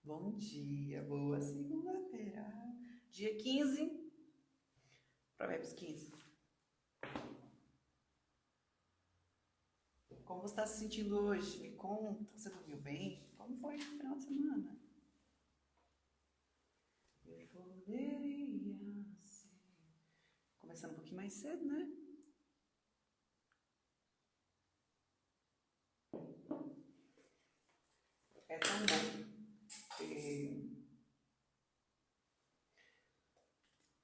Bom dia, boa segunda-feira. Dia 15, Provérbios 15. Como você está se sentindo hoje? Me conta. Você dormiu bem? Como foi o final de semana? Eu poderia ser. Começando um pouquinho mais cedo, né? É tão bom ter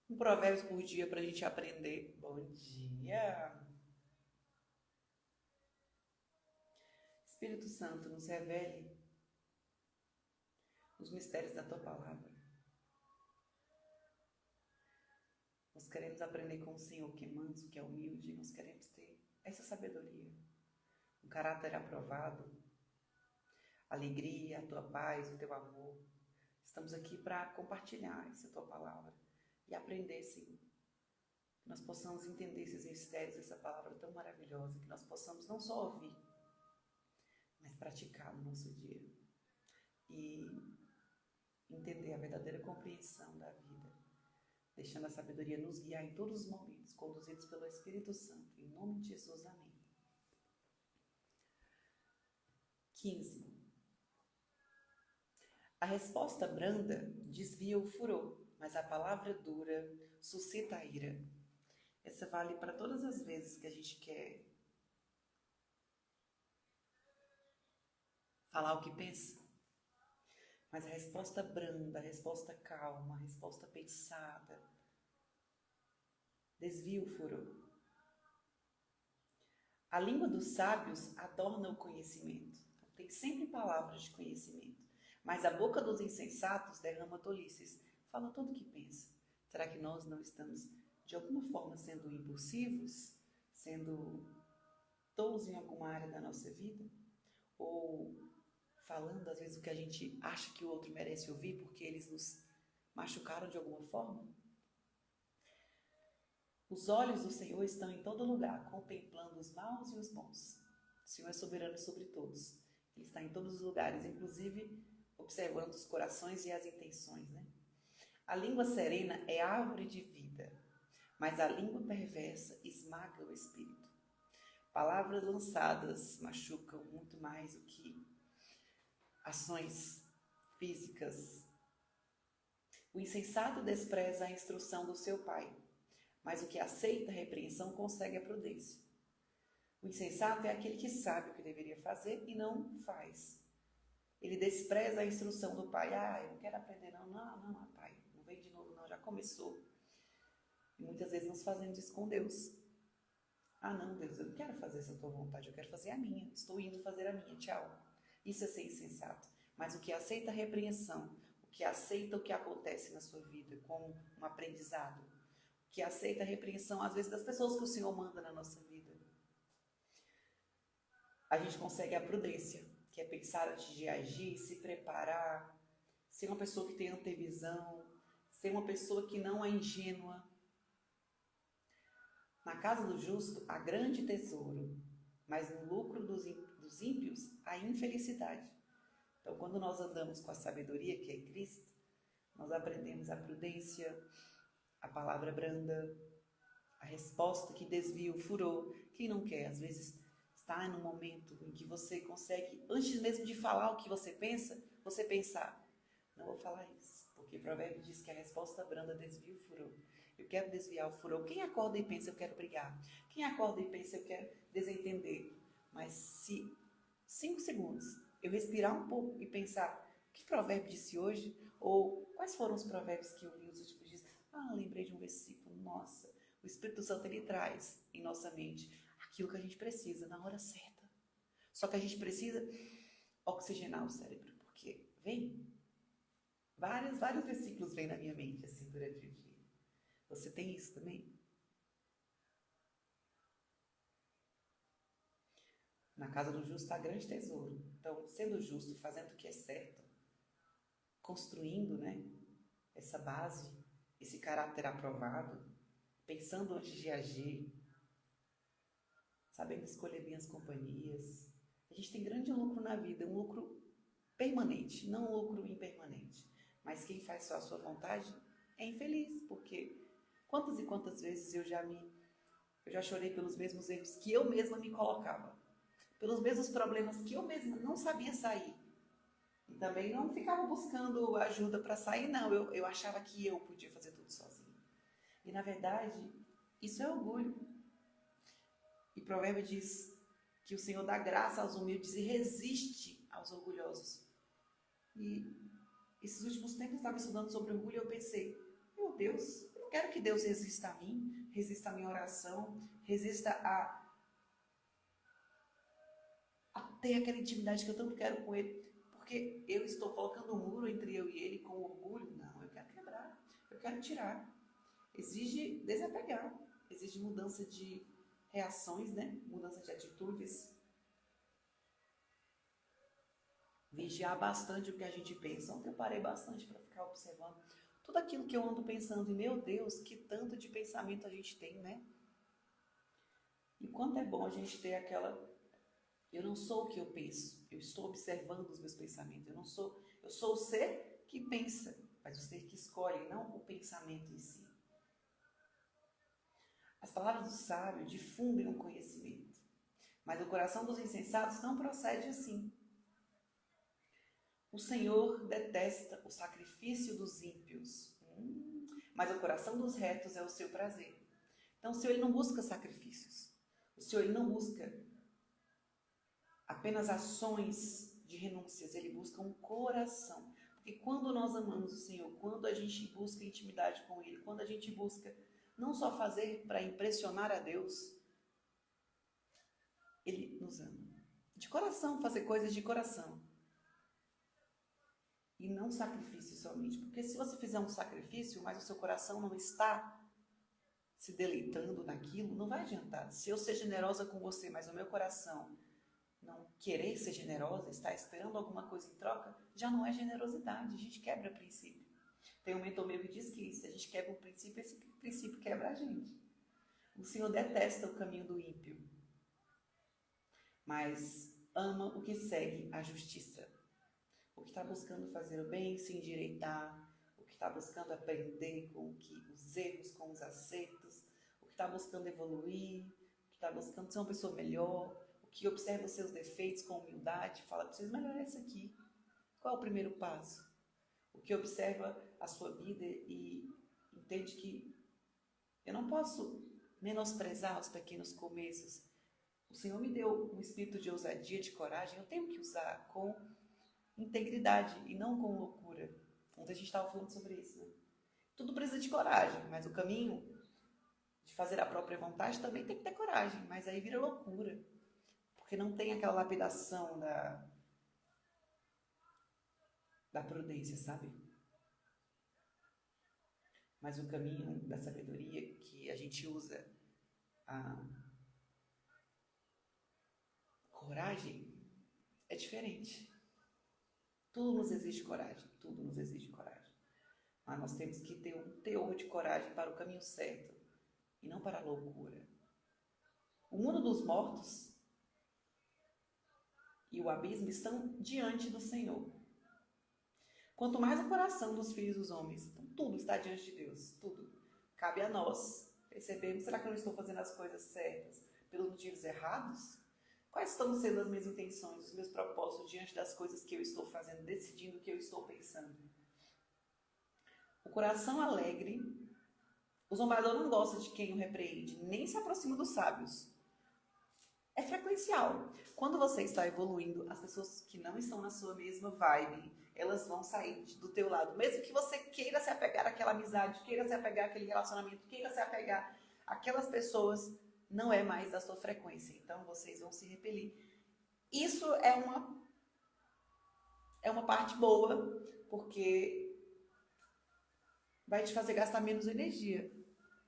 um provérbio por dia para a gente aprender. Bom dia! Espírito Santo, nos revele os mistérios da tua palavra. Nós queremos aprender com o Senhor que é manso, que é humilde. Nós queremos ter essa sabedoria, um caráter aprovado, alegria, a tua paz, o teu amor. Estamos aqui para compartilhar essa tua palavra e aprender, Senhor. Que nós possamos entender esses mistérios, essa palavra tão maravilhosa, que nós possamos não só ouvir, mas praticar no nosso dia. E entender a verdadeira compreensão da vida, deixando a sabedoria nos guiar em todos os momentos, conduzidos pelo Espírito Santo. Em nome de Jesus, amém. 15. A resposta branda desvia o furor, mas a palavra dura suscita a ira. Essa vale para todas as vezes que a gente quer falar o que pensa. Mas a resposta branda, a resposta calma, a resposta pensada, desvia o furor. A língua dos sábios adorna o conhecimento. Então, tem sempre palavras de conhecimento. Mas a boca dos insensatos derrama tolices. Fala tudo o que pensa. Será que nós não estamos, de alguma forma, sendo impulsivos? Sendo tolos em alguma área da nossa vida? Ou falando, às vezes, o que a gente acha que o outro merece ouvir porque eles nos machucaram de alguma forma? Os olhos do Senhor estão em todo lugar, contemplando os maus e os bons. O Senhor é soberano sobre todos. Ele está em todos os lugares, inclusive observando os corações e as intenções, né? A língua serena é árvore de vida, mas a língua perversa esmaga o espírito. Palavras lançadas machucam muito mais do que ações físicas. O insensato despreza a instrução do seu pai, mas o que aceita a repreensão consegue a prudência. O insensato é aquele que sabe o que deveria fazer e não faz. Ele despreza a instrução do pai. Eu não quero aprender não. Não, pai, não vem de novo não, já começou. E muitas vezes nós fazemos isso com Deus. Não, Deus, eu não quero fazer essa tua vontade, eu quero fazer a minha. Estou indo fazer a minha, tchau. Isso é ser insensato. Mas o que aceita a repreensão, o que aceita o que acontece na sua vida como um aprendizado, que aceita a repreensão, às vezes, das pessoas que o Senhor manda na nossa vida, a gente consegue a prudência, que é pensar antes de agir, se preparar, ser uma pessoa que tem antevisão, ser uma pessoa que não é ingênua. Na casa do justo há grande tesouro, mas no lucro dos ímpios há infelicidade. Então, quando nós andamos com a sabedoria, que é Cristo, nós aprendemos a prudência, a palavra branda, a resposta que desvia o furor. Quem não quer, às vezes, está num momento em que você consegue, antes mesmo de falar o que você pensa, você pensar, não vou falar isso, porque o provérbio diz que a resposta branda desvia o furor. Eu quero desviar o furor. Quem acorda e pensa, eu quero brigar. Quem acorda e pensa, eu quero desentender. Mas se 5 segundos eu respirar um pouco e pensar, o que provérbio disse hoje? Ou quais foram os provérbios que eu li nos últimos dias? Lembrei de um versículo, nossa. O Espírito Santo, ele traz em nossa mente aquilo que a gente precisa na hora certa. Só que a gente precisa oxigenar o cérebro, porque vem vários versículos vêm na minha mente assim durante o dia. Você tem isso também? Na casa do justo há grande tesouro. Então, sendo justo, fazendo o que é certo, construindo, né, essa base, esse caráter aprovado, pensando antes de agir, sabendo escolher bem as companhias. A gente tem grande lucro na vida, um lucro permanente, não lucro impermanente. Mas quem faz só a sua vontade é infeliz, porque quantas e quantas vezes eu já chorei pelos mesmos erros que eu mesma me colocava, pelos mesmos problemas que eu mesma não sabia sair. E também não ficava buscando ajuda para sair, não. Eu achava que eu podia fazer tudo sozinha. E na verdade, isso é orgulho. E o provérbio diz que o Senhor dá graça aos humildes e resiste aos orgulhosos. E esses últimos tempos eu estava estudando sobre orgulho e eu pensei, meu Deus, eu não quero que Deus resista a mim, resista à minha oração, resista a ter aquela intimidade que eu tanto quero com Ele, porque eu estou colocando um muro entre eu e Ele com orgulho. Não, eu quero quebrar, eu quero tirar. Exige desapegar, exige mudança de reações, né? Mudança de atitudes. Vigiar bastante o que a gente pensa. Ontem eu parei bastante para ficar observando tudo aquilo que eu ando pensando. E, meu Deus, que tanto de pensamento a gente tem, né? E quanto é bom a gente ter aquela... Eu não sou o que eu penso, eu estou observando os meus pensamentos. Eu sou o ser que pensa, mas o ser que escolhe, não o pensamento em si. As palavras do sábio difundem o conhecimento, mas o coração dos insensatos não procede assim. O Senhor detesta o sacrifício dos ímpios, mas o coração dos retos é o seu prazer. Então o Senhor ele não busca sacrifícios, o Senhor ele não busca apenas ações de renúncias, ele busca um coração. Porque quando nós amamos o Senhor, quando a gente busca intimidade com Ele, quando a gente busca não só fazer para impressionar a Deus, Ele nos ama. De coração, fazer coisas de coração. E não sacrifício somente. Porque se você fizer um sacrifício, mas o seu coração não está se deleitando naquilo, não vai adiantar. Se eu ser generosa com você, mas o meu coração não querer ser generosa, estar esperando alguma coisa em troca, já não é generosidade, a gente quebra o princípio. Tem um mentor meu que diz que se a gente quebra um princípio, esse princípio quebra a gente. O Senhor detesta o caminho do ímpio, mas ama o que segue a justiça. O que está buscando fazer o bem, se endireitar, o que está buscando aprender com os erros, com os acertos, o que está buscando evoluir, o que está buscando ser uma pessoa melhor, que observa os seus defeitos com humildade, fala, preciso melhorar isso aqui. Qual é o primeiro passo? O que observa a sua vida e entende que eu não posso menosprezar os pequenos começos. O Senhor me deu um espírito de ousadia, de coragem, eu tenho que usar com integridade e não com loucura. Ontem a gente estava falando sobre isso, né? Tudo precisa de coragem, mas o caminho de fazer a própria vontade também tem que ter coragem, mas aí vira loucura. Porque não tem aquela lapidação da prudência, sabe? Mas o caminho da sabedoria que a gente usa a coragem é diferente. Tudo nos exige coragem, tudo nos exige coragem. Mas nós temos que ter um teor de coragem para o caminho certo e não para a loucura. O mundo dos mortos e o abismo estão diante do Senhor. Quanto mais o coração dos filhos dos homens, então tudo está diante de Deus, tudo. Cabe a nós percebermos, será que eu não estou fazendo as coisas certas pelos motivos errados? Quais estão sendo as minhas intenções, os meus propósitos diante das coisas que eu estou fazendo, decidindo o que eu estou pensando? O coração alegre, o zombador não gosta de quem o repreende, nem se aproxima dos sábios. É frequencial. Quando você está evoluindo, as pessoas que não estão na sua mesma vibe, elas vão sair do teu lado. Mesmo que você queira se apegar àquela amizade, queira se apegar àquele relacionamento, queira se apegar àquelas pessoas, não é mais da sua frequência. Então, vocês vão se repelir. Isso é uma parte boa, porque vai te fazer gastar menos energia.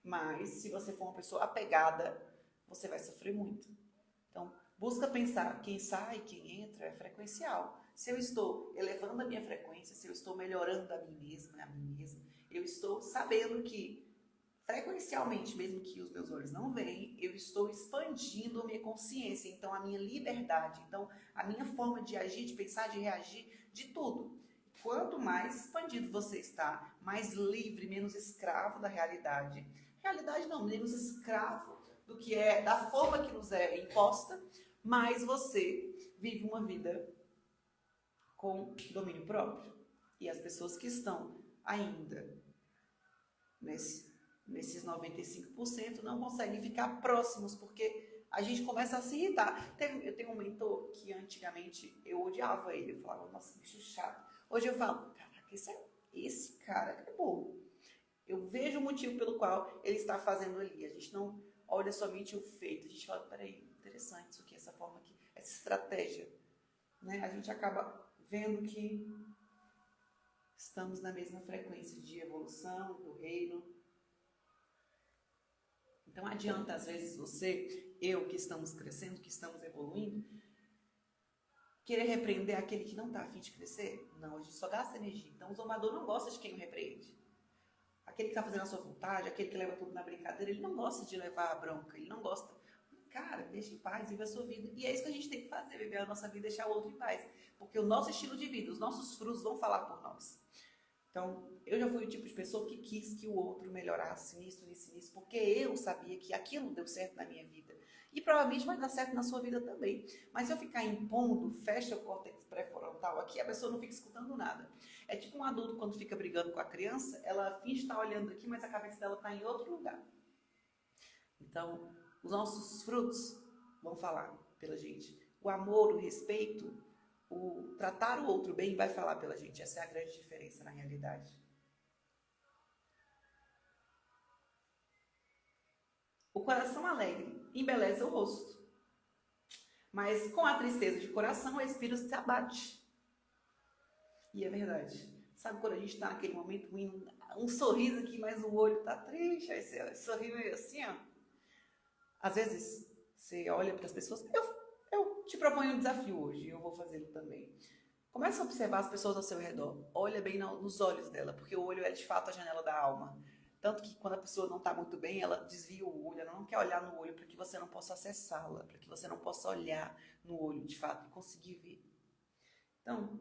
Mas, se você for uma pessoa apegada, você vai sofrer muito. Então, busca pensar, quem sai, quem entra, é frequencial. Se eu estou elevando a minha frequência, se eu estou melhorando a mim mesma, eu estou sabendo que, frequencialmente, mesmo que os meus olhos não veem, eu estou expandindo a minha consciência, então a minha liberdade, então a minha forma de agir, de pensar, de reagir, de tudo. Quanto mais expandido você está, mais livre, menos escravo da realidade. Realidade não, menos escravo do que é, da forma que nos é imposta, mais você vive uma vida com domínio próprio. E as pessoas que estão ainda nesses 95% não conseguem ficar próximos, porque a gente começa a se irritar. Eu tenho um mentor que antigamente eu odiava ele, eu falava, nossa, bicho chato. Hoje eu falo, caraca, esse cara é bom. Eu vejo o motivo pelo qual ele está fazendo ali. A gente não olha somente o feito, a gente fala, peraí, interessante isso aqui, essa forma aqui, essa estratégia. Né? A gente acaba vendo que estamos na mesma frequência de evolução do reino. Então adianta, às vezes, eu que estamos crescendo, que estamos evoluindo, querer repreender aquele que não está a fim de crescer? Não, a gente só gasta energia. Então o zombador não gosta de quem o repreende. Aquele que está fazendo a sua vontade, aquele que leva tudo na brincadeira, ele não gosta de levar a bronca, ele não gosta. Cara, deixa em paz, vive a sua vida. E é isso que a gente tem que fazer, viver a nossa vida e deixar o outro em paz. Porque o nosso estilo de vida, os nossos frutos vão falar por nós. Então, eu já fui o tipo de pessoa que quis que o outro melhorasse nisso, porque eu sabia que aquilo deu certo na minha vida. E provavelmente vai dar certo na sua vida também. Mas se eu ficar impondo, fecha o córtex pré-frontal aqui, a pessoa não fica escutando nada. É tipo um adulto quando fica brigando com a criança, ela finge estar olhando aqui, mas a cabeça dela está em outro lugar. Então, os nossos frutos vão falar pela gente. O amor, o respeito, o tratar o outro bem vai falar pela gente. Essa é a grande diferença na realidade. O coração alegre embeleza o rosto. Mas com a tristeza de coração, o espírito se abate. E é verdade. Sabe quando a gente está naquele momento ruim, um sorriso aqui, mas o olho está triste, aí você sorri meio assim, ó. Às vezes, você olha para as pessoas, eu te proponho um desafio hoje, e eu vou fazê-lo também. Comece a observar as pessoas ao seu redor. Olha bem nos olhos dela, porque o olho é de fato a janela da alma. Tanto que quando a pessoa não está muito bem, ela desvia o olho, ela não quer olhar no olho para que você não possa acessá-la, para que você não possa olhar no olho de fato e conseguir ver. Então,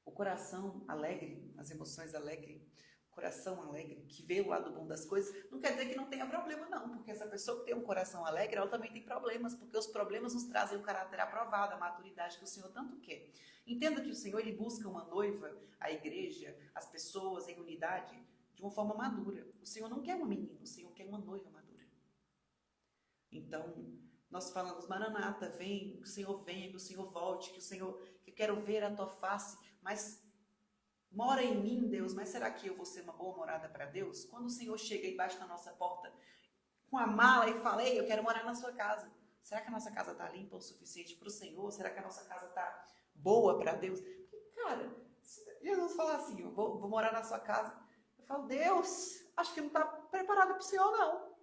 o coração alegre, as emoções alegres, o coração alegre, que vê o lado bom das coisas, não quer dizer que não tenha problema não, porque essa pessoa que tem um coração alegre, ela também tem problemas, porque os problemas nos trazem o caráter aprovado, a maturidade que o Senhor tanto quer. Entenda que o Senhor, ele busca uma noiva, a igreja, as pessoas em unidade, de uma forma madura. O Senhor não quer uma menina, o Senhor quer uma noiva madura. Então, nós falamos, Maranata, vem, que o Senhor venha, que o Senhor volte, que eu quero ver a tua face, mas mora em mim, Deus, mas será que eu vou ser uma boa morada para Deus? Quando o Senhor chega e bate na nossa porta com a mala e fala, ei, eu quero morar na sua casa. Será que a nossa casa está limpa o suficiente para o Senhor? Será que a nossa casa está boa para Deus? Porque, cara, se Jesus falar assim, eu vou morar na sua casa, eu falo, Deus, acho que não está preparado para o Senhor, não.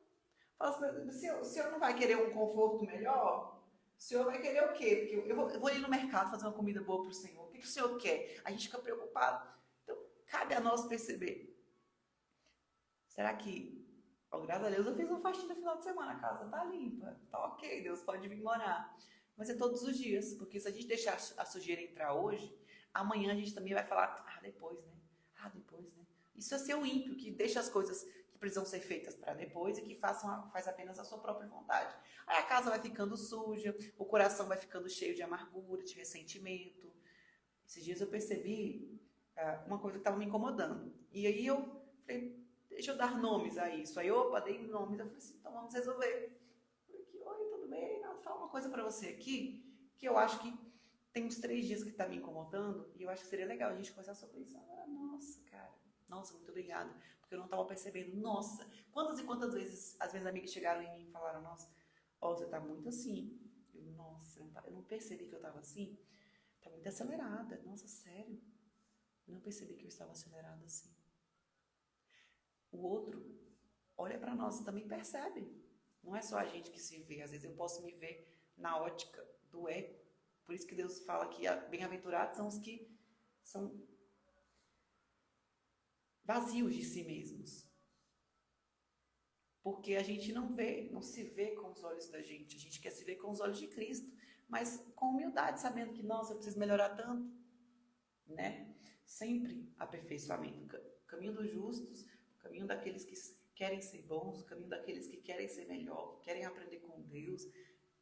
Eu falo assim, o senhor não vai querer um conforto melhor? O Senhor vai querer o quê? Porque eu vou ir no mercado fazer uma comida boa para o Senhor. O que o Senhor quer? A gente fica preocupado. Então, cabe a nós perceber. Será que, graças a Deus, eu fiz uma faxina no final de semana, a casa tá limpa. Tá ok, Deus pode vir morar. Mas é todos os dias, porque se a gente deixar a sujeira entrar hoje, amanhã a gente também vai falar, depois, né? Depois, né? Isso é ser o ímpio, que deixa as coisas que precisam ser feitas para depois e que faz apenas a sua própria vontade. Aí a casa vai ficando suja, o coração vai ficando cheio de amargura, de ressentimento. Esses dias eu percebi uma coisa que estava me incomodando. E aí eu falei, deixa eu dar nomes a isso. Aí, dei nomes. Eu falei assim, então vamos resolver. Eu falei, oi, tudo bem? Não, vou falar uma coisa para você aqui, que eu acho que tem uns 3 dias que está me incomodando, e eu acho que seria legal a gente conversar sobre isso. Nossa, cara. Nossa, muito obrigada. Porque eu não estava percebendo. Nossa, quantas e quantas vezes as minhas amigas chegaram em mim e falaram, nossa, você tá muito assim. Nossa, eu não percebi que eu estava assim. Tá muito acelerada. Nossa, sério? Eu não percebi que eu estava acelerada assim. O outro olha para nós e também percebe. Não é só a gente que se vê. Às vezes eu posso me ver na ótica do ego. Por isso que Deus fala que bem-aventurados são os que são vazios de si mesmos. Porque a gente não se vê com os olhos da gente. A gente quer se ver com os olhos de Cristo. Mas com humildade, sabendo que, nossa, eu preciso melhorar tanto. né? Sempre aperfeiçoamento. O caminho dos justos, o caminho daqueles que querem ser bons, o caminho daqueles que querem ser melhor, que querem aprender com Deus.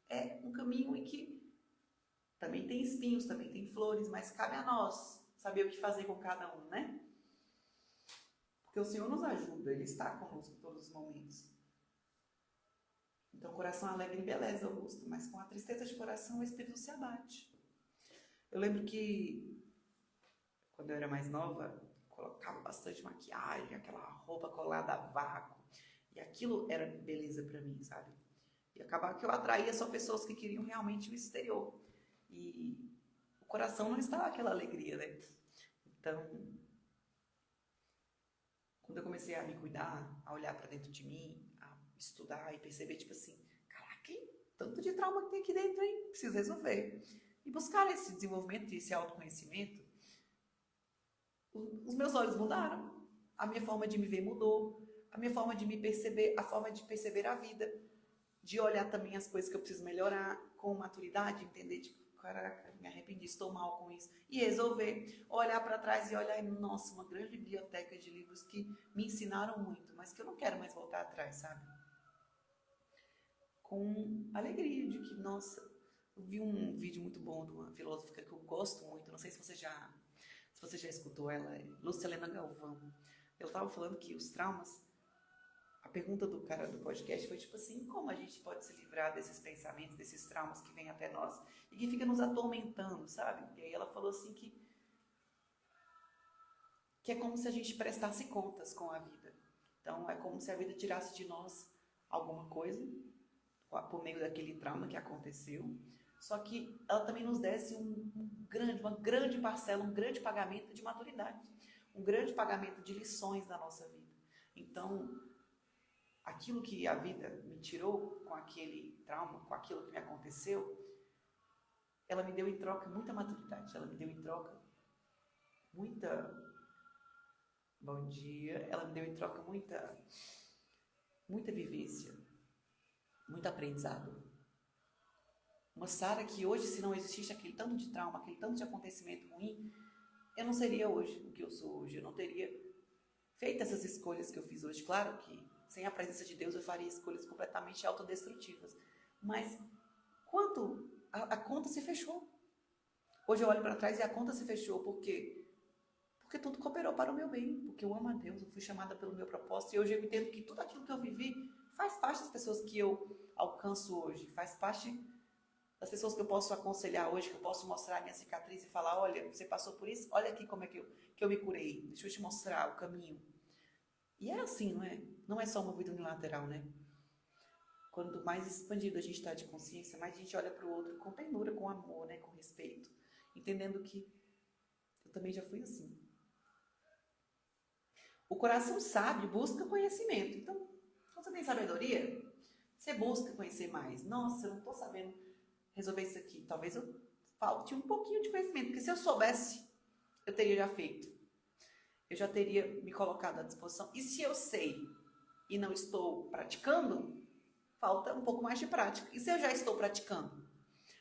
É um caminho em que também tem espinhos, também tem flores, mas cabe a nós saber o que fazer com cada um, né? Porque o Senhor nos ajuda, Ele está conosco em todos os momentos. Então, o coração alegre embeleza o rosto, mas com a tristeza de coração o espírito se abate. Eu lembro que, quando eu era mais nova, colocava bastante maquiagem, aquela roupa colada a vácuo, e aquilo era beleza para mim, sabe? E acabava que eu atraía só pessoas que queriam realmente o exterior. E o coração não estava aquela alegria, né? Então, quando eu comecei a me cuidar, a olhar para dentro de mim, a estudar e perceber, tipo assim, caraca, que tanto de trauma que tem aqui dentro, hein? Preciso resolver. E buscar esse desenvolvimento e esse autoconhecimento, os meus olhos mudaram. A minha forma de me ver mudou. A minha forma de me perceber, a forma de perceber a vida. De olhar também as coisas que eu preciso melhorar com maturidade, entender, tipo, caraca, me arrependi, estou mal com isso. E resolver, olhar para trás e olhar, nossa, uma grande biblioteca de livros que me ensinaram muito, mas que eu não quero mais voltar atrás, sabe? Com alegria de que, nossa, eu vi um vídeo muito bom de uma filósofa que eu gosto muito, não sei se você já escutou ela, Lucilena Galvão. Ela estava falando que os traumas, a pergunta do cara do podcast foi tipo assim, como a gente pode se livrar desses pensamentos, desses traumas que vêm até nós e que fica nos atormentando, sabe? E aí ela falou assim que é como se a gente prestasse contas com a vida. Então é como se a vida tirasse de nós alguma coisa por meio daquele trauma que aconteceu, só que ela também nos desse uma grande parcela, um grande pagamento de maturidade, um grande pagamento de lições da nossa vida. Então, aquilo que a vida me tirou com aquele trauma, com aquilo que me aconteceu, ela me deu em troca muita maturidade, ela me deu em troca muita... Bom dia. Ela me deu em troca muita vivência, muito aprendizado. Uma Sara que hoje, se não existisse aquele tanto de trauma, aquele tanto de acontecimento ruim, eu não seria hoje o que eu sou hoje, eu não teria feito essas escolhas que eu fiz hoje. Claro que sem a presença de Deus eu faria escolhas completamente autodestrutivas, mas quanto a conta se fechou. Hoje eu olho para trás e a conta se fechou, porque tudo cooperou para o meu bem, porque eu amo a Deus, eu fui chamada pelo meu propósito, e hoje eu entendo que tudo aquilo que eu vivi faz parte das pessoas que eu alcanço hoje, faz parte das pessoas que eu posso aconselhar hoje, que eu posso mostrar a minha cicatriz e falar, olha, você passou por isso, olha aqui como é que eu me curei, deixa eu te mostrar o caminho. E é assim, não é? Não é só uma vida unilateral, né? Quanto mais expandido a gente está de consciência, mais a gente olha para o outro com ternura, com amor, né? Com respeito, entendendo que eu também já fui assim. O coração sábio busca conhecimento. Então, quando você tem sabedoria, você busca conhecer mais. Nossa, eu não estou sabendo resolver isso aqui. Talvez eu falte um pouquinho de conhecimento, porque se eu soubesse, eu teria já feito. Eu já teria me colocado à disposição. E se eu sei e não estou praticando, falta um pouco mais de prática. E se eu já estou praticando,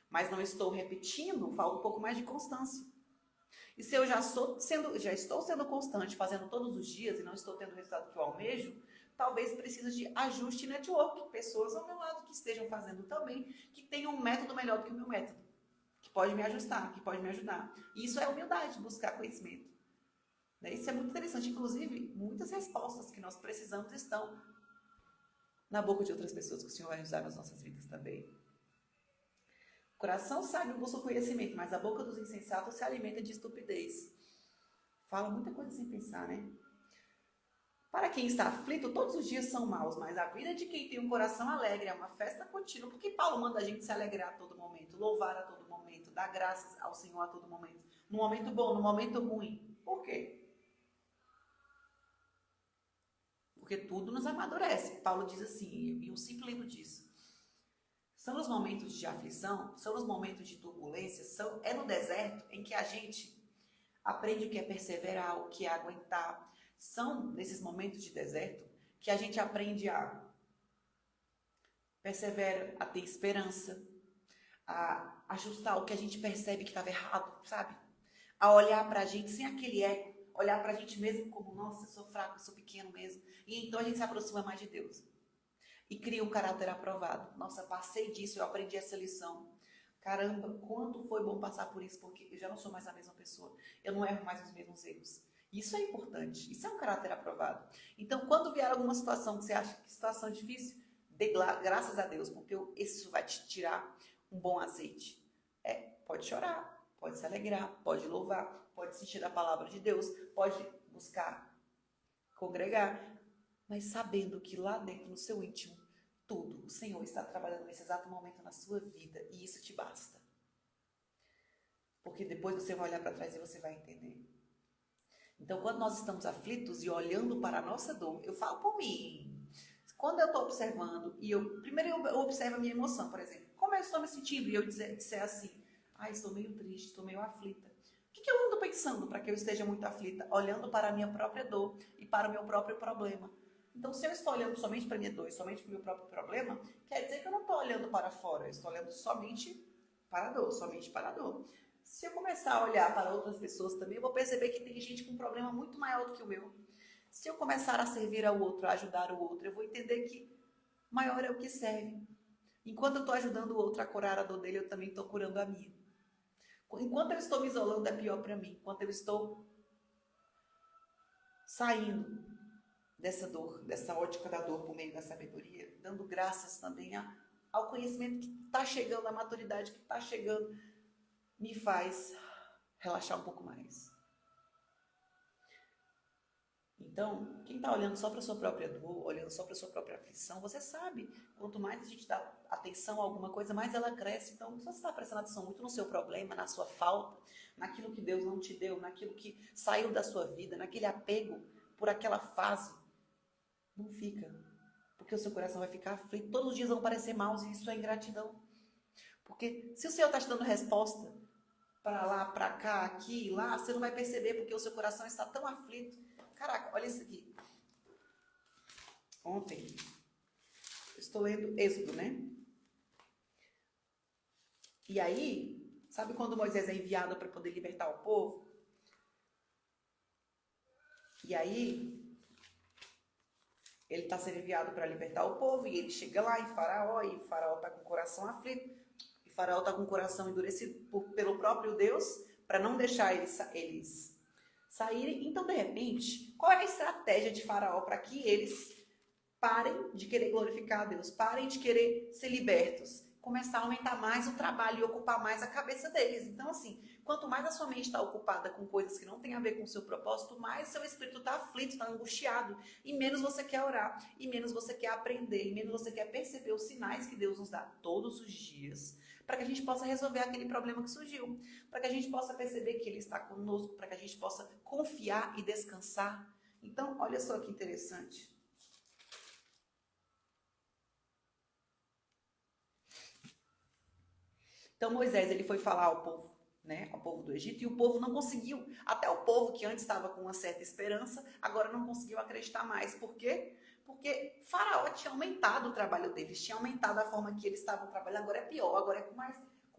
mas não estou repetindo, falta um pouco mais de constância. E se eu já estou sendo constante, fazendo todos os dias e não estou tendo o resultado que eu almejo, talvez precise de ajuste network, pessoas ao meu lado que estejam fazendo também, que tenham um método melhor do que o meu método, que pode me ajustar, que pode me ajudar. E isso é humildade, buscar conhecimento. Isso é muito interessante. Inclusive, muitas respostas que nós precisamos estão na boca de outras pessoas, que o Senhor vai usar nas nossas vidas também. O coração sábio busca o conhecimento, mas a boca dos insensatos se alimenta de estupidez. Fala muita coisa sem pensar, né? Para quem está aflito, todos os dias são maus, mas a vida de quem tem um coração alegre é uma festa contínua. Porque Paulo manda a gente se alegrar a todo momento, louvar a todo momento, dar graças ao Senhor a todo momento. No momento bom, no momento ruim. Por quê? Porque tudo nos amadurece. Paulo diz assim, e eu sempre lembro disso. São os momentos de aflição, são os momentos de turbulência, é no deserto em que a gente aprende o que é perseverar, o que é aguentar. São nesses momentos de deserto que a gente aprende a perseverar, a ter esperança, a ajustar o que a gente percebe que estava errado, sabe? a olhar pra gente sem aquele ego, olhar pra gente mesmo como, nossa, eu sou fraco, eu sou pequeno mesmo. E então a gente se aproxima mais de Deus. E cria um caráter aprovado. Nossa, passei disso, eu aprendi essa lição. Caramba, quanto foi bom passar por isso, porque eu já não sou mais a mesma pessoa. Eu não erro mais os mesmos erros. Isso é importante, isso é um caráter aprovado. Então, quando vier alguma situação que você acha que situação difícil, dê graças a Deus, porque isso vai te tirar um bom azeite. Pode chorar, pode se alegrar, pode louvar, pode sentir a palavra de Deus, pode buscar congregar, mas sabendo que lá dentro, no seu íntimo, tudo, o Senhor está trabalhando nesse exato momento na sua vida e isso te basta. Porque depois você vai olhar para trás e você vai entender. Então, quando nós estamos aflitos e olhando para a nossa dor, eu falo por mim. Quando eu estou observando, primeiro eu observo a minha emoção, por exemplo. Como eu estou me sentindo? E eu disser assim, estou meio triste, estou meio aflita. O que eu ando pensando para que eu esteja muito aflita? Olhando para a minha própria dor e para o meu próprio problema. Então, se eu estou olhando somente para a minha dor e somente para o meu próprio problema, quer dizer que eu não estou olhando para fora, eu estou olhando somente para a dor, somente para a dor. Se eu começar a olhar para outras pessoas também, eu vou perceber que tem gente com um problema muito maior do que o meu. Se eu começar a servir ao outro, a ajudar o outro, eu vou entender que maior é o que serve. Enquanto eu estou ajudando o outro a curar a dor dele, eu também estou curando a minha. Enquanto eu estou me isolando, é pior para mim. Enquanto eu estou saindo dessa dor, dessa ótica da dor por meio da sabedoria, dando graças também ao conhecimento que está chegando, à maturidade que está chegando, me faz relaxar um pouco mais. Então, quem está olhando só para a sua própria dor, olhando só para a sua própria aflição, você sabe, quanto mais a gente dá atenção a alguma coisa, mais ela cresce. Então, se você está prestando atenção muito no seu problema, na sua falta, naquilo que Deus não te deu, naquilo que saiu da sua vida, naquele apego por aquela fase, não fica. Porque o seu coração vai ficar aflito. Todos os dias vão parecer maus e isso é ingratidão. Porque se o Senhor está te dando resposta para lá, para cá, aqui e lá, você não vai perceber porque o seu coração está tão aflito. Caraca, olha isso aqui. Ontem, eu estou lendo Êxodo, né? E aí, sabe quando Moisés é enviado para poder libertar o povo? E aí, ele está sendo enviado para libertar o povo e ele chega lá em Faraó e o Faraó está com o coração aflito. E Faraó está com o coração endurecido pelo próprio Deus para não deixar eles saírem. Então, de repente, qual é a estratégia de Faraó para que eles parem de querer glorificar a Deus, parem de querer ser libertos, começar a aumentar mais o trabalho e ocupar mais a cabeça deles? Então, assim, quanto mais a sua mente está ocupada com coisas que não têm a ver com o seu propósito, mais seu espírito está aflito, está angustiado, e menos você quer orar, e menos você quer aprender, e menos você quer perceber os sinais que Deus nos dá todos os dias, para que a gente possa resolver aquele problema que surgiu, para que a gente possa perceber que Ele está conosco, para que a gente possa confiar e descansar. Então, olha só que interessante. Então Moisés, ele foi falar ao povo, né, ao povo do Egito, e o povo não conseguiu, até o povo que antes estava com uma certa esperança, agora não conseguiu acreditar mais. Por quê? Porque Faraó tinha aumentado o trabalho deles, tinha aumentado a forma que eles estavam trabalhando, agora é pior, agora é com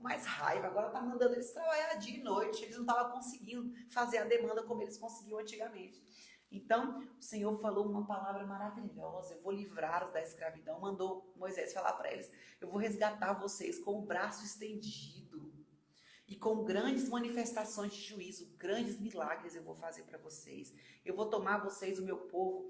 mais raiva, agora está mandando eles trabalhar dia e noite, eles não estavam conseguindo fazer a demanda como eles conseguiam antigamente. Então, o Senhor falou uma palavra maravilhosa: eu vou livrá-los da escravidão. Mandou Moisés falar para eles: eu vou resgatar vocês com o braço estendido e com grandes manifestações de juízo, grandes milagres eu vou fazer para vocês. Eu vou tomar vocês, o meu povo,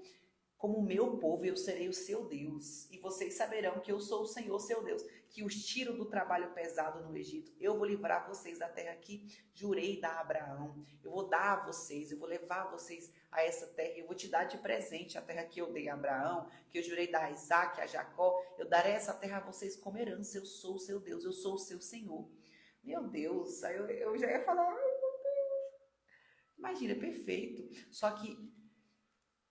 como o meu povo, e eu serei o seu Deus. E vocês saberão que eu sou o Senhor, seu Deus, que os tiro do trabalho pesado no Egito. Eu vou livrar vocês da terra que jurei dar a Abraão. Eu vou dar a vocês, eu vou levar vocês a essa terra. Eu vou te dar de presente a terra que eu dei a Abraão, que eu jurei dar a Isaac, a Jacó. Eu darei essa terra a vocês como herança. Eu sou o seu Deus, eu sou o seu Senhor. Meu Deus, aí eu já ia falar, ai meu Deus. Imagina, perfeito. Só que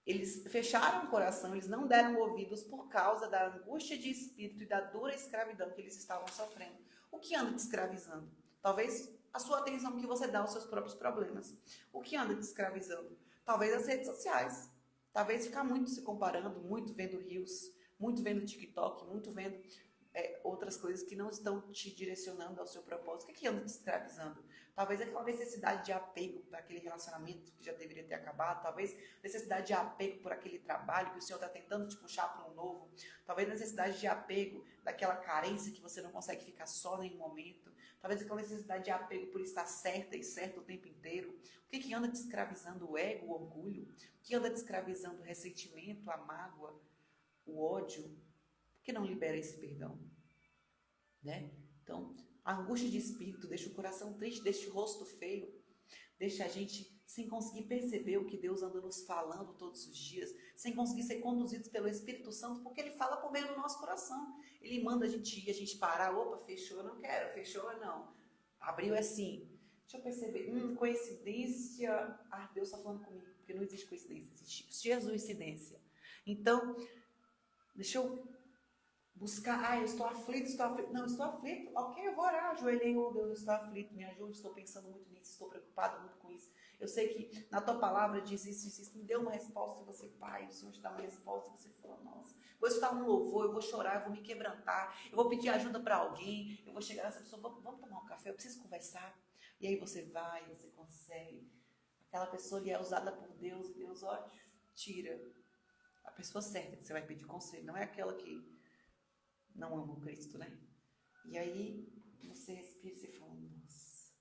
eles fecharam o coração, eles não deram ouvidos por causa da angústia de espírito e da dura escravidão que eles estavam sofrendo. O que anda te escravizando? Talvez a sua atenção que você dá aos seus próprios problemas. O que anda te escravizando? Talvez as redes sociais. Talvez ficar muito se comparando, muito vendo Reels, muito vendo TikTok, muito vendo outras coisas que não estão te direcionando ao seu propósito. O que anda te escravizando? Talvez aquela necessidade de apego para aquele relacionamento que já deveria ter acabado, talvez necessidade de apego por aquele trabalho que o Senhor está tentando te puxar para um novo, talvez necessidade de apego daquela carência que você não consegue ficar só em um momento, talvez aquela necessidade de apego por estar certa e certo o tempo inteiro. O que anda te escravizando? O ego, o orgulho? O que anda te escravizando? O ressentimento, a mágoa, o ódio? Por que não libera esse perdão? Né? Então, a angústia de espírito deixa o coração triste, deixa o rosto feio, deixa a gente sem conseguir perceber o que Deus anda nos falando todos os dias, sem conseguir ser conduzidos pelo Espírito Santo, porque Ele fala por meio do nosso coração. Ele manda a gente ir, a gente parar, opa, fechou, eu não quero, fechou, não. Abriu assim, deixa eu perceber, coincidência, Deus está falando comigo, porque não existe coincidência, existe jesuicidência. Então, deixa eu buscar, eu estou aflito, não, estou aflito, ok, eu vou orar, ajoelhei, oh Deus, eu estou aflito, me ajude, estou pensando muito nisso, estou preocupado muito com isso. Eu sei que na tua palavra diz isso, me deu uma resposta, e você, Pai, o Senhor te dá uma resposta, e você fala, nossa, vou escutar um louvor, eu vou chorar, eu vou me quebrantar, eu vou pedir ajuda para alguém, eu vou chegar nessa pessoa, vamos tomar um café, eu preciso conversar. E aí você vai, você consegue. Aquela pessoa ali é usada por Deus, e Deus, ó, tira. A pessoa certa que você vai pedir conselho, não é aquela que não ama o Cristo, né? E aí você respira e você fala, nossa,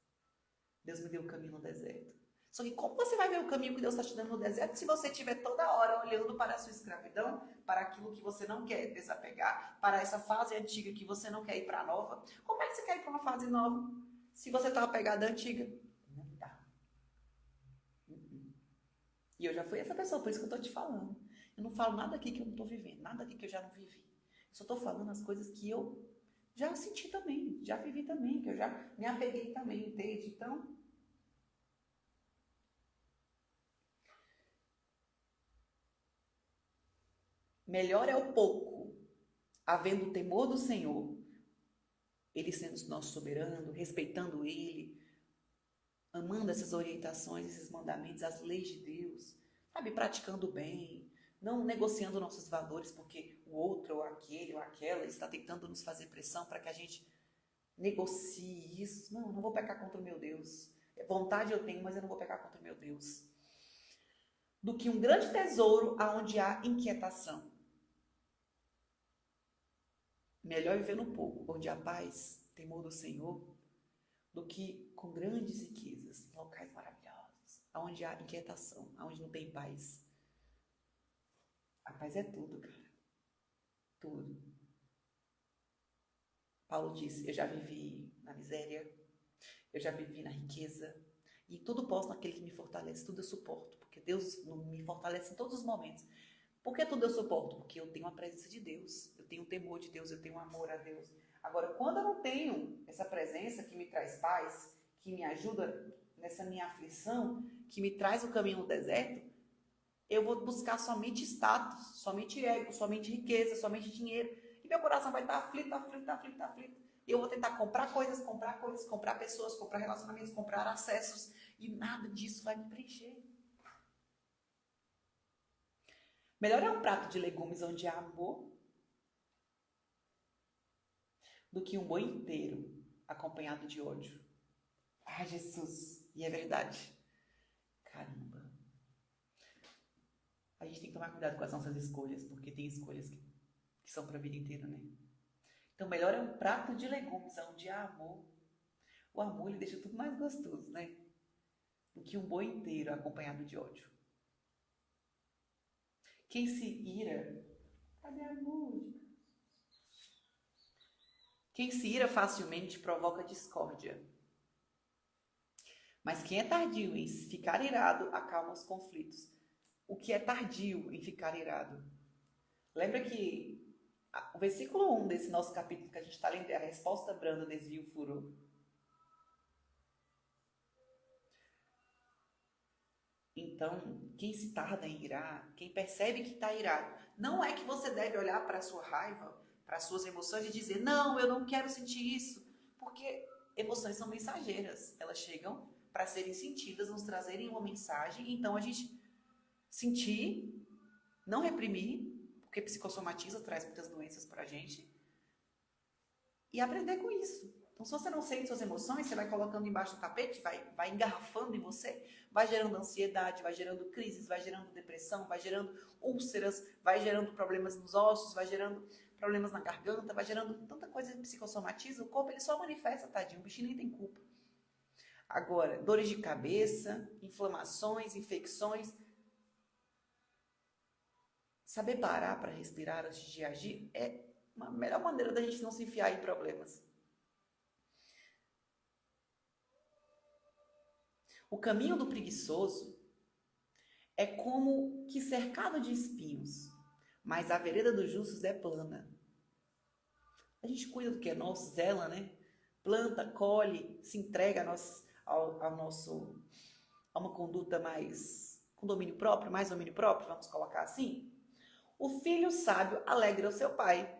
Deus me deu o caminho no deserto. Só que como você vai ver o caminho que Deus está te dando no deserto se você estiver toda hora olhando para a sua escravidão, para aquilo que você não quer desapegar, para essa fase antiga que você não quer ir para a nova? Como é que você quer ir para uma fase nova se você está apegado à antiga? Não dá. E eu já fui essa pessoa, por isso que eu estou te falando. Eu não falo nada aqui que eu não estou vivendo, nada aqui que eu já não vivi. Só estou falando as coisas que eu já senti também, já vivi também, que eu já me apeguei também, entende? Então, melhor é o pouco, havendo o temor do Senhor, Ele sendo nosso soberano, respeitando Ele, amando essas orientações, esses mandamentos, as leis de Deus, sabe, praticando o bem, não negociando nossos valores porque o outro ou aquele ou aquela está tentando nos fazer pressão para que a gente negocie isso. Não vou pecar contra o meu Deus. Vontade eu tenho, mas eu não vou pecar contra o meu Deus. Do que um grande tesouro aonde há inquietação. Melhor viver no pouco, onde há paz, temor do Senhor, do que com grandes riquezas, locais maravilhosos, aonde há inquietação, aonde não tem paz. A paz é tudo, cara. Tudo. Paulo disse, eu já vivi na miséria, eu já vivi na riqueza, e tudo posso naquele que me fortalece, tudo eu suporto, porque Deus me fortalece em todos os momentos. Por que tudo eu suporto? Porque eu tenho a presença de Deus, eu tenho o temor de Deus, eu tenho o amor a Deus. Agora, quando eu não tenho essa presença que me traz paz, que me ajuda nessa minha aflição, que me traz o caminho no deserto, eu vou buscar somente status, somente ego, somente riqueza, somente dinheiro. E meu coração vai estar aflito. E eu vou tentar comprar coisas, comprar pessoas, comprar relacionamentos, comprar acessos. E nada disso vai me preencher. Melhor é um prato de legumes onde há amor do que um boi inteiro acompanhado de ódio. Ah, Jesus! E é verdade. Caramba! A gente tem que tomar cuidado com as nossas escolhas, porque tem escolhas que são para a vida inteira, né? Então, melhor é um prato de legumes onde há amor. O amor, ele deixa tudo mais gostoso, né? Do que um boi inteiro acompanhado de ódio. Quem se ira... Cadê a música? Quem se ira facilmente provoca discórdia. Mas quem é tardio em ficar irado acalma os conflitos. O que é tardio em ficar irado? Lembra que o versículo 1 desse nosso capítulo que a gente está lendo é a resposta branda desvia o furor. Então, quem se tarda em irar, quem percebe que está irado, não é que você deve olhar para a sua raiva, para as suas emoções e dizer, não, eu não quero sentir isso, porque emoções são mensageiras, elas chegam para serem sentidas, nos trazerem uma mensagem, então a gente sentir, não reprimir, porque psicossomatiza, traz muitas doenças para a gente, e aprender com isso. Então, se você não sente suas emoções, você vai colocando embaixo do tapete, vai engarrafando em você, vai gerando ansiedade, vai gerando crises, vai gerando depressão, vai gerando úlceras, vai gerando problemas nos ossos, vai gerando problemas na garganta, vai gerando tanta coisa que psicossomatiza. O corpo ele só manifesta, tadinho, o bichinho nem tem culpa. Agora, dores de cabeça, inflamações, infecções. Saber parar para respirar antes de agir é a melhor maneira da gente não se enfiar em problemas. O caminho do preguiçoso é como que cercado de espinhos, mas a vereda dos justos é plana. A gente cuida do que é nosso, zela, né? Planta, colhe, se entrega ao nosso, a uma conduta mais com domínio próprio, mais domínio próprio, vamos colocar assim. O filho sábio alegra o seu pai.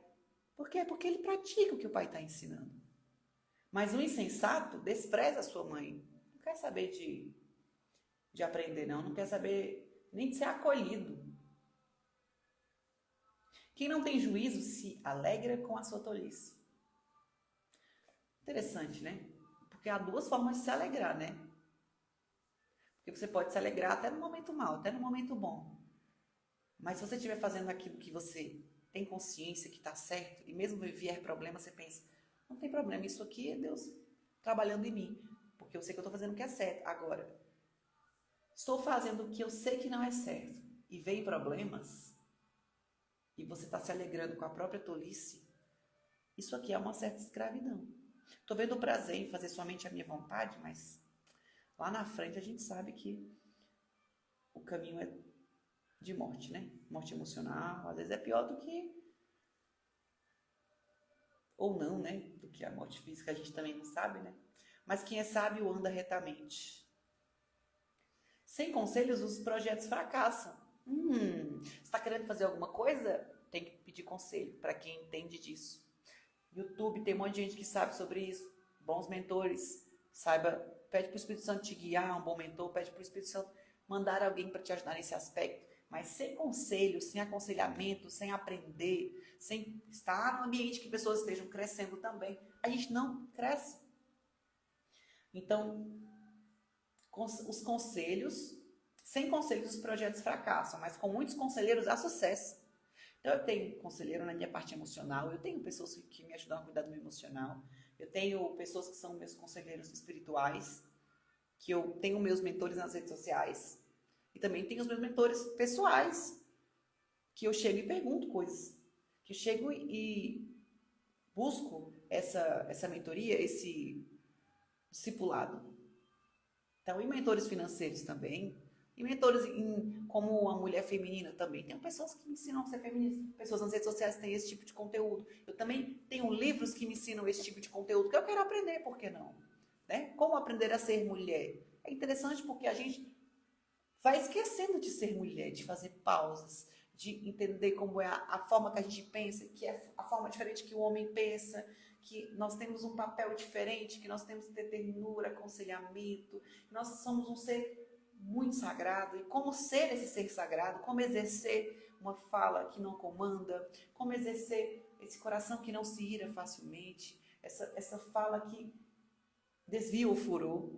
Por quê? Porque ele pratica o que o pai está ensinando. Mas o insensato despreza a sua mãe. Não quer saber de aprender, não quer saber nem de ser acolhido. Quem não tem juízo se alegra com a sua tolice. Interessante, né? Porque há duas formas de se alegrar, né? Porque você pode se alegrar até no momento mal, até no momento bom. Mas se você estiver fazendo aquilo que você tem consciência que está certo, e mesmo vier problema, você pensa, não tem problema, isso aqui é Deus trabalhando em mim, porque eu sei que eu estou fazendo o que é certo. Agora, estou fazendo o que eu sei que não é certo, e vem problemas, e você está se alegrando com a própria tolice, isso aqui é uma certa escravidão. Estou vendo o prazer em fazer somente a minha vontade, mas lá na frente a gente sabe que o caminho é de morte, né? Morte emocional, às vezes é pior do que... Ou não, né? Do que a morte física, a gente também não sabe, né? Mas quem é sábio anda retamente. Sem conselhos, os projetos fracassam. Você está querendo fazer alguma coisa? Tem que pedir conselho para quem entende disso. YouTube tem um monte de gente que sabe sobre isso. Bons mentores. Pede para o Espírito Santo te guiar, um bom mentor. Pede para o Espírito Santo mandar alguém para te ajudar nesse aspecto. Mas sem conselho, sem aconselhamento, sem aprender, sem estar no ambiente que pessoas estejam crescendo também, a gente não cresce. Então, os conselhos, sem conselhos os projetos fracassam, mas com muitos conselheiros há sucesso. Então eu tenho conselheiro na minha parte emocional, eu tenho pessoas que me ajudam a cuidar do meu emocional, eu tenho pessoas que são meus conselheiros espirituais, que eu tenho meus mentores nas redes sociais, e também tenho os meus mentores pessoais, que eu chego e pergunto coisas, que eu chego e busco essa mentoria, esse discipulado. Então, e mentores financeiros também, e mentores como a mulher feminina também. Tem pessoas que me ensinam a ser feminista, pessoas nas redes sociais têm esse tipo de conteúdo. Eu também tenho livros que me ensinam esse tipo de conteúdo, que eu quero aprender, por que não? Né? Como aprender a ser mulher? É interessante porque a gente vai esquecendo de ser mulher, de fazer pausas, de entender como é a forma que a gente pensa, que é a forma diferente que o homem pensa, que nós temos um papel diferente, que nós temos que ter ternura, aconselhamento, que nós somos um ser muito sagrado, e como ser esse ser sagrado, como exercer uma fala que não comanda, como exercer esse coração que não se ira facilmente, essa fala que desvia o furor,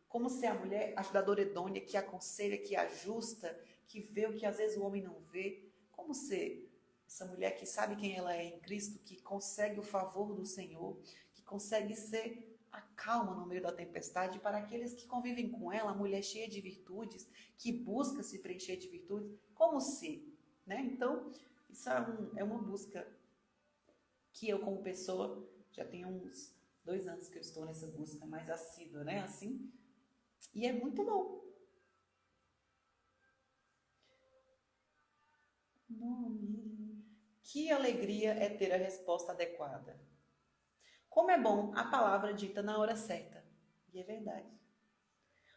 como ser a mulher ajudadora idônea, que aconselha, que ajusta, que vê o que às vezes o homem não vê, como ser essa mulher que sabe quem ela é em Cristo, que consegue o favor do Senhor, que consegue ser a calma no meio da tempestade. Para aqueles que convivem com ela, a mulher cheia de virtudes, que busca se preencher de virtudes, como ser, né? Então, isso é uma busca que eu, como pessoa, já tenho uns 2 anos que eu estou nessa busca mais assídua, né? Assim, e é muito bom. Que alegria é ter a resposta adequada. Como é bom a palavra dita na hora certa. E é verdade.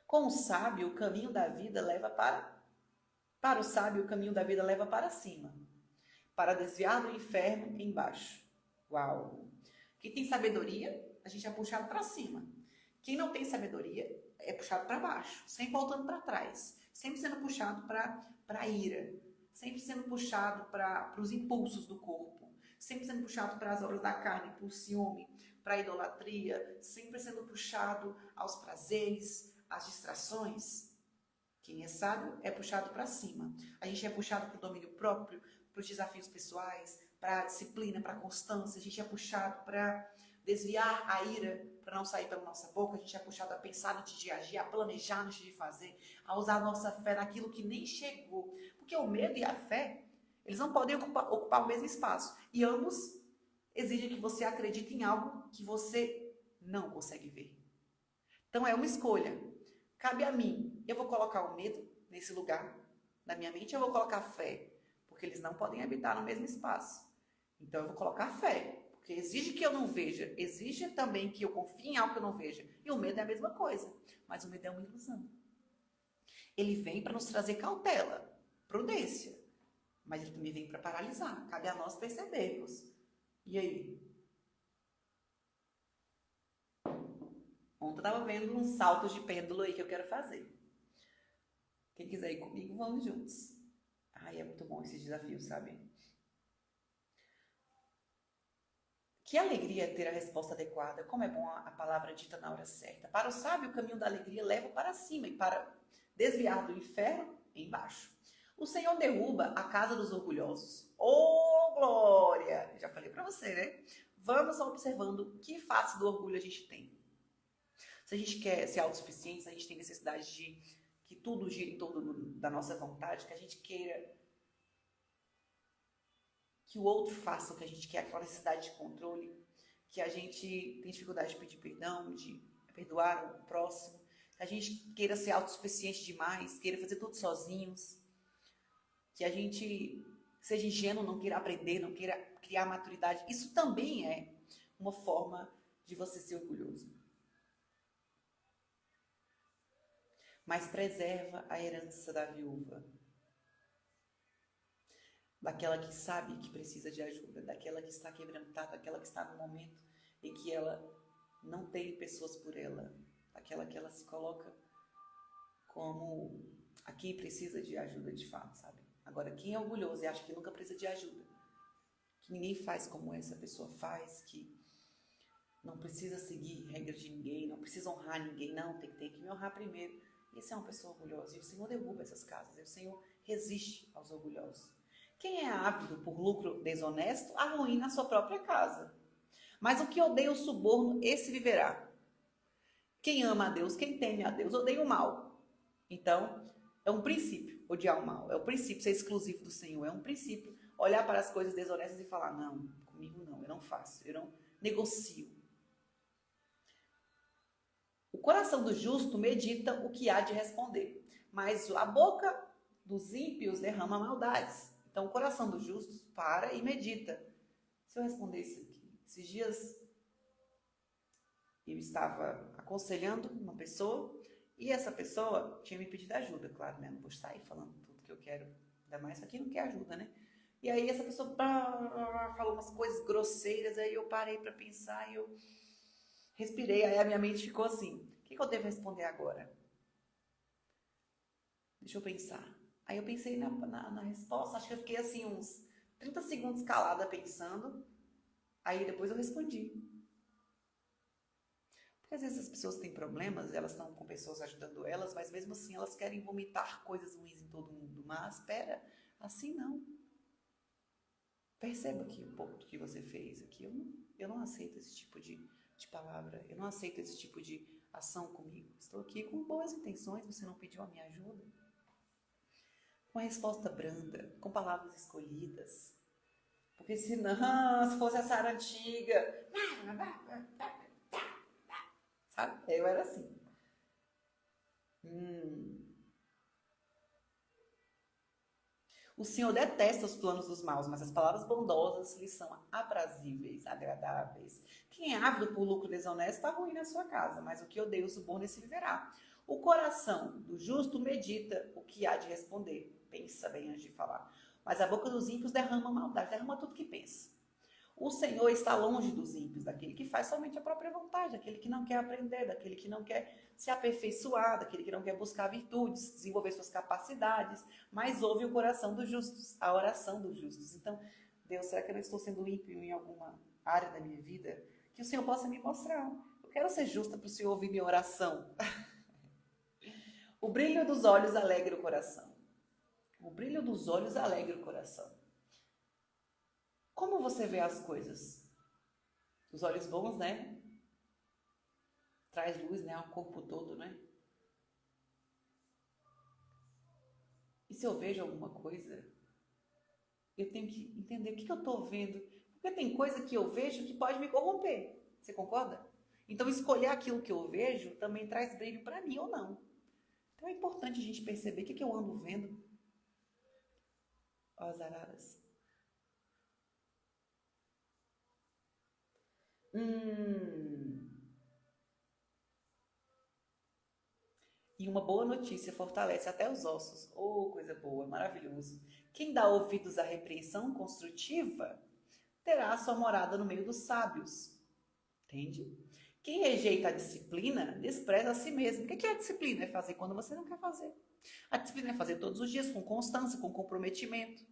Com o sábio, o caminho da vida leva para o sábio, o caminho da vida leva para cima. Para desviar do inferno, embaixo. Uau! Quem tem sabedoria, a gente é puxado para cima. Quem não tem sabedoria, é puxado para baixo, sempre voltando para trás, sempre sendo puxado para a ira, sempre sendo puxado para os impulsos do corpo, sempre sendo puxado para as obras da carne, para o ciúme, para a idolatria, sempre sendo puxado aos prazeres, às distrações. Quem é sábio é puxado para cima. A gente é puxado para o domínio próprio, para os desafios pessoais, para a disciplina, para a constância. A gente é puxado para desviar a ira, para não sair pela nossa boca. A gente é puxado a pensar antes de agir, a planejar antes de fazer, a usar a nossa fé naquilo que nem chegou. Porque o medo e a fé, eles não podem ocupar o mesmo espaço. E ambos exigem que você acredite em algo que você não consegue ver. Então é uma escolha. Cabe a mim. Eu vou colocar o medo nesse lugar na minha mente, eu vou colocar a fé, porque eles não podem habitar no mesmo espaço. Então eu vou colocar a fé, porque exige que eu não veja, exige também que eu confie em algo que eu não veja. E o medo é a mesma coisa, mas o medo é uma ilusão. Ele vem para nos trazer cautela, prudência, mas ele também vem para paralisar. Cabe a nós percebermos. E aí? Ontem eu estava vendo uns saltos de pêndulo aí que eu quero fazer. Quem quiser ir comigo, vamos juntos. Ai, é muito bom esse desafio, sabe? Que alegria é ter a resposta adequada. Como é bom a palavra dita na hora certa. Para o sábio, o caminho da alegria leva para cima e para desviar do inferno, embaixo. O Senhor derruba a casa dos orgulhosos. Oh, glória! Já falei para você, né? Vamos observando que face do orgulho a gente tem. Se a gente quer ser autossuficiente, se a gente tem necessidade de que tudo gire em torno da nossa vontade, que a gente queira que o outro faça o que a gente quer, aquela necessidade de controle, que a gente tem dificuldade de pedir perdão, de perdoar o próximo, que a gente queira ser autossuficiente demais, queira fazer tudo sozinhos, que a gente seja ingênuo, não queira aprender, não queira criar maturidade. Isso também é uma forma de você ser orgulhoso. Mas preserva a herança da viúva. Daquela que sabe que precisa de ajuda, daquela que está quebrantada, daquela que está no momento em que ela não tem pessoas por ela, daquela que ela se coloca como a quem precisa de ajuda de fato, sabe? Agora, quem é orgulhoso e acha que nunca precisa de ajuda, que ninguém faz como essa pessoa faz, que não precisa seguir regras de ninguém, não precisa honrar ninguém, não, tem que me honrar primeiro. Esse é uma pessoa orgulhosa e o Senhor derruba essas casas, e o Senhor resiste aos orgulhosos. Quem é ávido por lucro desonesto, arruína a sua própria casa. Mas o que odeia o suborno, esse viverá. Quem ama a Deus, quem teme a Deus, odeia o mal. Então, é um princípio odiar o mal. É um princípio ser exclusivo do Senhor. É um princípio olhar para as coisas desonestas e falar, não, comigo não, eu não faço, eu não negocio. O coração do justo medita o que há de responder, mas a boca dos ímpios derrama maldades. Então, o coração dos justos para e medita. Se eu responder isso aqui, esses dias eu estava aconselhando uma pessoa e essa pessoa tinha me pedido ajuda, claro, né? Não vou sair falando tudo que eu quero, ainda mais pra quem não quer ajuda, né? E aí essa pessoa falou umas coisas grosseiras, aí eu parei para pensar e eu respirei, aí a minha mente ficou assim, o que eu devo responder agora? Deixa eu pensar. Aí eu pensei na resposta, acho que eu fiquei assim uns 30 segundos calada pensando, aí depois eu respondi. Porque às vezes as pessoas têm problemas, elas estão com pessoas ajudando elas, mas mesmo assim elas querem vomitar coisas ruins em todo mundo. Mas espera, assim não. Perceba que o pouco que você fez aqui, eu não aceito esse tipo de palavra, eu não aceito esse tipo de ação comigo. Estou aqui com boas intenções, você não pediu a minha ajuda. Com a resposta branda, com palavras escolhidas. Porque senão, se fosse a Sara antiga, sabe? Eu era assim. O Senhor detesta os planos dos maus, mas as palavras bondosas lhes são aprazíveis, agradáveis. Quem é ávido por lucro desonesto arruína a sua casa, mas o que odeia o suborno se viverá. O coração do justo medita o que há de responder. Pensa bem antes de falar. Mas a boca dos ímpios derrama maldade, derrama tudo que pensa. O Senhor está longe dos ímpios, daquele que faz somente a própria vontade, daquele que não quer aprender, daquele que não quer se aperfeiçoar, daquele que não quer buscar virtudes, desenvolver suas capacidades, mas ouve o coração dos justos, a oração dos justos. Então, Deus, será que eu não estou sendo ímpio em alguma área da minha vida? Que o Senhor possa me mostrar. Eu quero ser justa para o Senhor ouvir minha oração. O brilho dos olhos alegra o coração. O brilho dos olhos alegra o coração. Como você vê as coisas? Os olhos bons, né? Traz luz, né? Ao corpo todo, né? E se eu vejo alguma coisa, eu tenho que entender o que eu estou vendo. Porque tem coisa que eu vejo que pode me corromper. Você concorda? Então, escolher aquilo que eu vejo também traz brilho para mim ou não. Então, é importante a gente perceber o que eu ando vendo. Ó, as araras. E uma boa notícia fortalece até os ossos. Oh, coisa boa, maravilhoso. Quem dá ouvidos à repreensão construtiva terá a sua morada no meio dos sábios. Entende? Quem rejeita a disciplina despreza a si mesmo. O que é a disciplina? É fazer quando você não quer fazer. A disciplina é fazer todos os dias com constância, com comprometimento.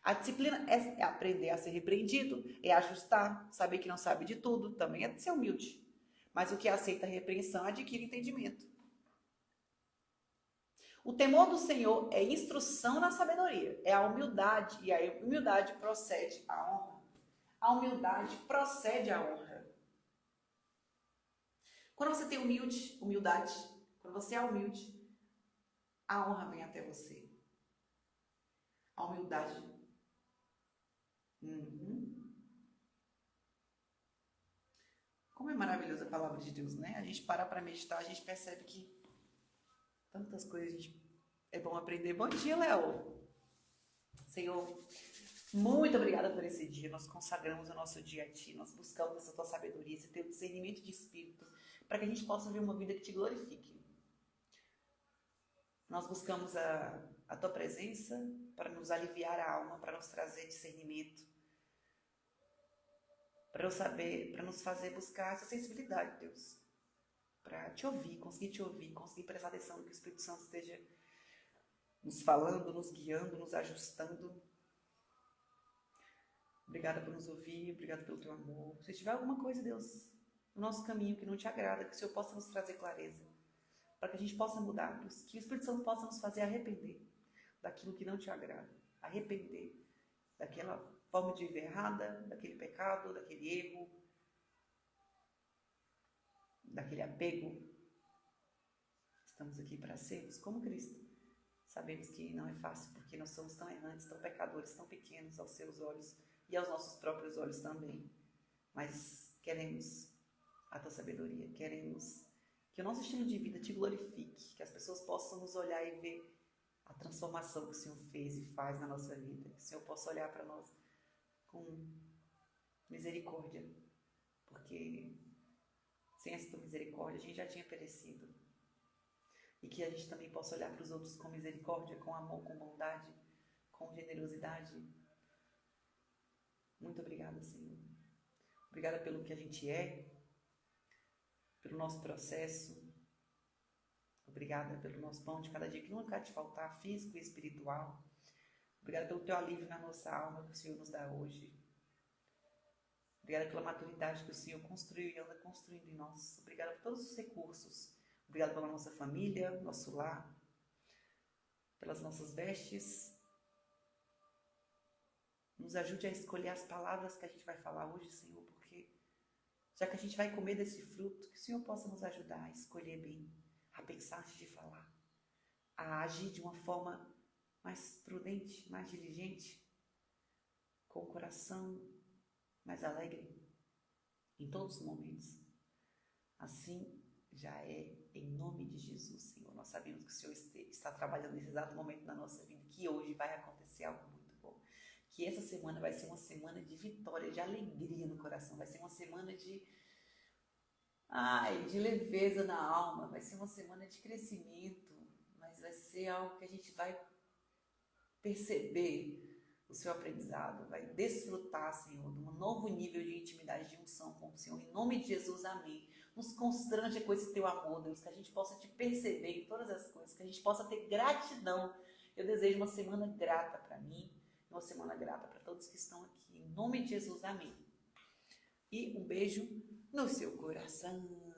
A disciplina é aprender a ser repreendido, é ajustar, saber que não sabe de tudo, também é ser humilde. Mas o que aceita a repreensão adquire entendimento. O temor do Senhor é instrução na sabedoria, é a humildade, e a humildade procede à honra. A humildade procede à honra. Quando você tem humildade, quando você é humilde, a honra vem até você. A humildade. Como é maravilhosa a palavra de Deus, né? A gente para meditar, a gente percebe que tantas coisas é bom aprender. Bom dia, Léo. Senhor, muito obrigada por esse dia. Nós consagramos o nosso dia a Ti. Nós buscamos essa Tua sabedoria, esse Teu discernimento de espírito, para que a gente possa ver uma vida que Te glorifique. Nós buscamos a Tua presença para nos aliviar a alma, para nos trazer discernimento, para nos fazer buscar essa sensibilidade, Deus. Para Te ouvir, conseguir prestar atenção no que o Espírito Santo esteja nos falando, nos guiando, nos ajustando. Obrigada por nos ouvir, obrigada pelo Teu amor. Se tiver alguma coisa, Deus, no nosso caminho que não Te agrada, que o Senhor possa nos trazer clareza, para que a gente possa mudar, que o Espírito Santo possa nos fazer arrepender daquilo que não Te agrada, arrepender daquela forma de viver errada, daquele pecado, daquele erro, daquele apego. Estamos aqui para sermos como Cristo. Sabemos que não é fácil, porque nós somos tão errantes, tão pecadores, tão pequenos aos Seus olhos e aos nossos próprios olhos também. Mas queremos a Tua sabedoria, queremos que o nosso estilo de vida Te glorifique, que as pessoas possam nos olhar e ver a transformação que o Senhor fez e faz na nossa vida, que o Senhor possa olhar para nós com misericórdia, porque sem essa Tua misericórdia a gente já tinha perecido. E que a gente também possa olhar para os outros com misericórdia, com amor, com bondade, com generosidade. Muito obrigada, Senhor. Obrigada pelo que a gente é, pelo nosso processo. Obrigada pelo nosso pão de cada dia, que nunca há de faltar, físico e espiritual. Obrigada pelo Teu alívio na nossa alma, que o Senhor nos dá hoje. Obrigada pela maturidade que o Senhor construiu e anda construindo em nós. Obrigada por todos os recursos. Obrigada pela nossa família, nosso lar, pelas nossas vestes. Nos ajude a escolher as palavras que a gente vai falar hoje, Senhor, porque já que a gente vai comer desse fruto, que o Senhor possa nos ajudar a escolher bem, a pensar antes de falar, a agir de uma forma mais prudente, mais diligente, com o coração mais alegre em todos os momentos. Assim já é em nome de Jesus, Senhor. Nós sabemos que o Senhor está trabalhando nesse exato momento da nossa vida, que hoje vai acontecer algo muito bom. Que essa semana vai ser uma semana de vitória, de alegria no coração. Vai ser uma semana de leveza na alma. Vai ser uma semana de crescimento. Mas vai ser algo que a gente vai perceber o seu aprendizado. Vai desfrutar, Senhor, de um novo nível de intimidade, de unção com o Senhor. Em nome de Jesus, amém. Nos constrange com esse Teu amor, Deus, que a gente possa Te perceber em todas as coisas, que a gente possa ter gratidão. Eu desejo uma semana grata para mim, uma semana grata para todos que estão aqui. Em nome de Jesus, amém. e um beijo no seu coração.